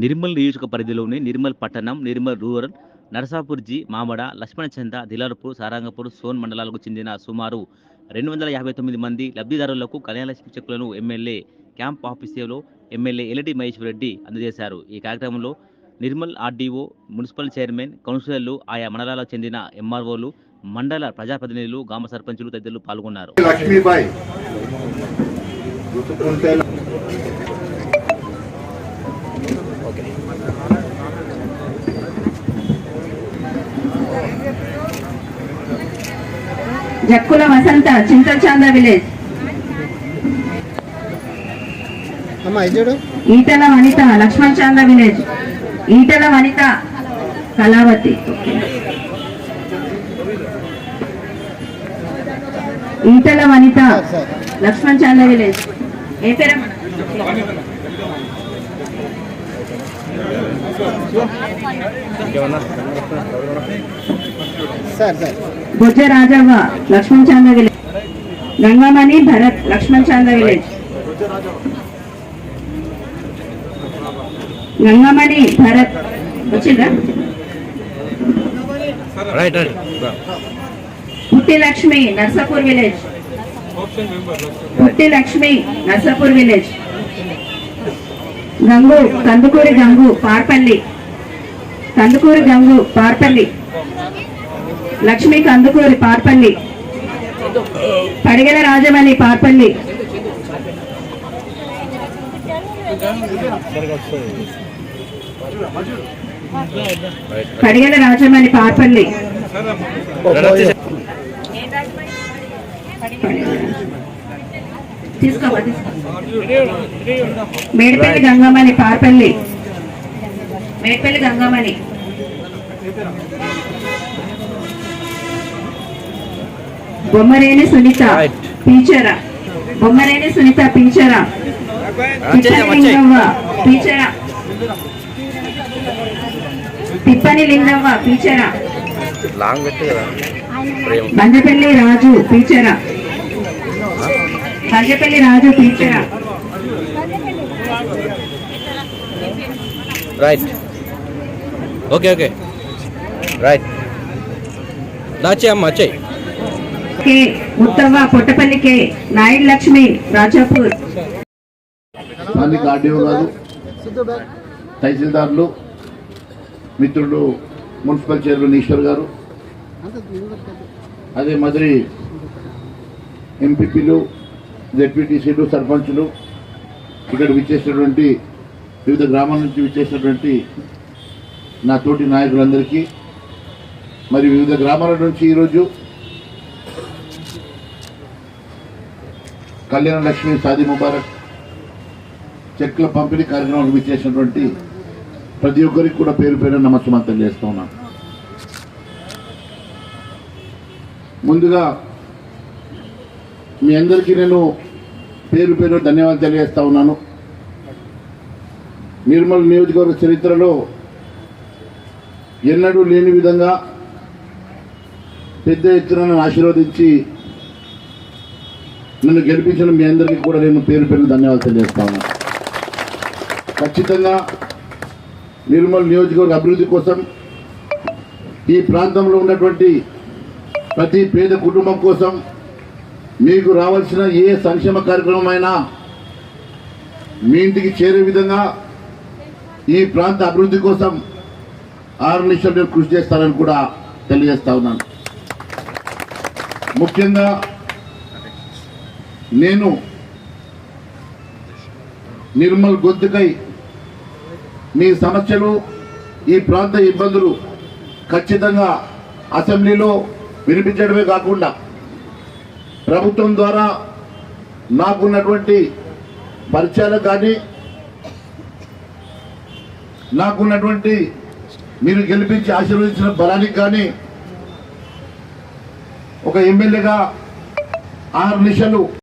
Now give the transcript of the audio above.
నిర్మల్ నియోజక పరిధిలోని నిర్మల్ పట్టణం, నిర్మల్ రూరల్, నరసాపూర్ జి, మామడ, లక్ష్మణచంద, దిలార్పూర్, సారంగపూర్, సోన్ మండలాలకు చెందిన సుమారు 259 మంది లబ్ధిదారులకు కళ్యాణలక్ష్మి చెక్కులను ఎమ్మెల్యే క్యాంప్ ఆఫీసులో ఎమ్మెల్యే ఎల్లటి మహేశ్వర్ రెడ్డి అందజేశారు. ఈ కార్యక్రమంలో నిర్మల్ ఆర్డీఓ, మున్సిపల్ చైర్మన్, కౌన్సిలర్లు, ఆయా మండలాలకు చెందిన ఎంఆర్ఓలు, మండల ప్రజాప్రతినిధులు, గ్రామ సర్పంచులు తదితరులు పాల్గొన్నారు. జక్కుల వసంత, చింతచాంద విలేజ్. ఈటల వనిత, లక్ష్మణచాంద విలేజ్. ఈటల వనిత, కళావతి. ఈటల వనిత, లక్ష్మణచాంద విలేజ్. ఏ పేరు? బొజ్జ రాజవ్వ, లక్ష్మణచాంద విలేజ్. గంగమణి భరత్, లక్ష్మణచాంద విలేజ్. గంగమణి భరత్ వచ్చిందా? పుట్టి లక్ష్మి, నర్సాపూర్ విలేజ్. పుట్టి Lakshmi, Narsapur village. Gangu, Kandukuri Gangu, Parpalli. Kandukuri Gangu, Parpalli. Lakshmi Kandukuri, Parpalli. Padigala Rajamani, Parpalli. Padigala Rajamani, Parpalli. Medipalli Gangamani, Parpalli. Medipalli Gangamani. బొమ్మరేని Sunitha, Peechara. బొమ్మరేని Sunitha, Peechara. Lingavva, Peechara. తిప్పని Lingavva, Peechara. Banjapalli Raju, Peechara. Banjapalli Raju, Peechara. Right. Okay okay right. దాచే అమ్మ వచ్చాయి. కే ముత్తవ్వ, పొట్టపల్లి కే. నాయుడు లక్ష్మి, రాజాపూర్. స్థానిక ఆర్డీఓ గారు, తహసీల్దార్లు, మిత్రులు, మున్సిపల్ చైర్మన్ ఈశ్వర్ గారు, అదే మాదిరి ఎంపీపీలు, జెడ్పీటీసీలు, సర్పంచులు, ఇక్కడ విచ్చేసినటువంటి వివిధ గ్రామాల నుంచి విచ్చేసినటువంటి నా తోటి నాయకులందరికీ, మరి వివిధ గ్రామాల నుంచి ఈరోజు కళ్యాణ లక్ష్మి, షాదీ ముబారక్ చెక్ల పంపిణీ కార్యక్రమానికి విచ్చేసినటువంటి ప్రతి ఒక్కరికి కూడా పేరు పేరు నమస్కారం తెలియజేస్తూ ఉన్నాను. ముందుగా మీ అందరికీ నేను పేరు పేరు ధన్యవాదాలు తెలియజేస్తా ఉన్నాను. నిర్మల్ నియోజకవర్గ చరిత్రలో ఎన్నడూ లేని విధంగా పెద్ద ఎత్తున నన్ను ఆశీర్వదించి నన్ను గెలిపించిన మీ అందరికీ కూడా నేను పేరు పేరు ధన్యవాదాలు తెలియజేస్తా ఉన్నాను. ఖచ్చితంగా నిర్మల్ నియోజకవర్గ అభివృద్ధి కోసం, ఈ ప్రాంతంలో ఉన్నటువంటి ప్రతి పేద కుటుంబం కోసం మీకు రావాల్సిన ఏ సంక్షేమ కార్యక్రమం అయినా మీ ఇంటికి చేరే విధంగా ఈ ప్రాంత అభివృద్ధి కోసం 6 నిమిషాలు నేను కృషి చేస్తానని కూడా తెలియజేస్తా ఉన్నాను. ముఖ్యంగా నేను నిర్మల్ గొంతుకై మీ సమస్యలు, ఈ ప్రాంత ఇబ్బందులు ఖచ్చితంగా అసెంబ్లీలో వినిపించడమే కాకుండా ప్రభుత్వం ద్వారా నాకున్నటువంటి పరిచయాలకు కానీ, నాకున్నటువంటి మీరు గెలిపించి ఆశీర్వదించిన బలానికి కానీ ఒక ఎమ్మెల్యేగా 6 నిమిషాలు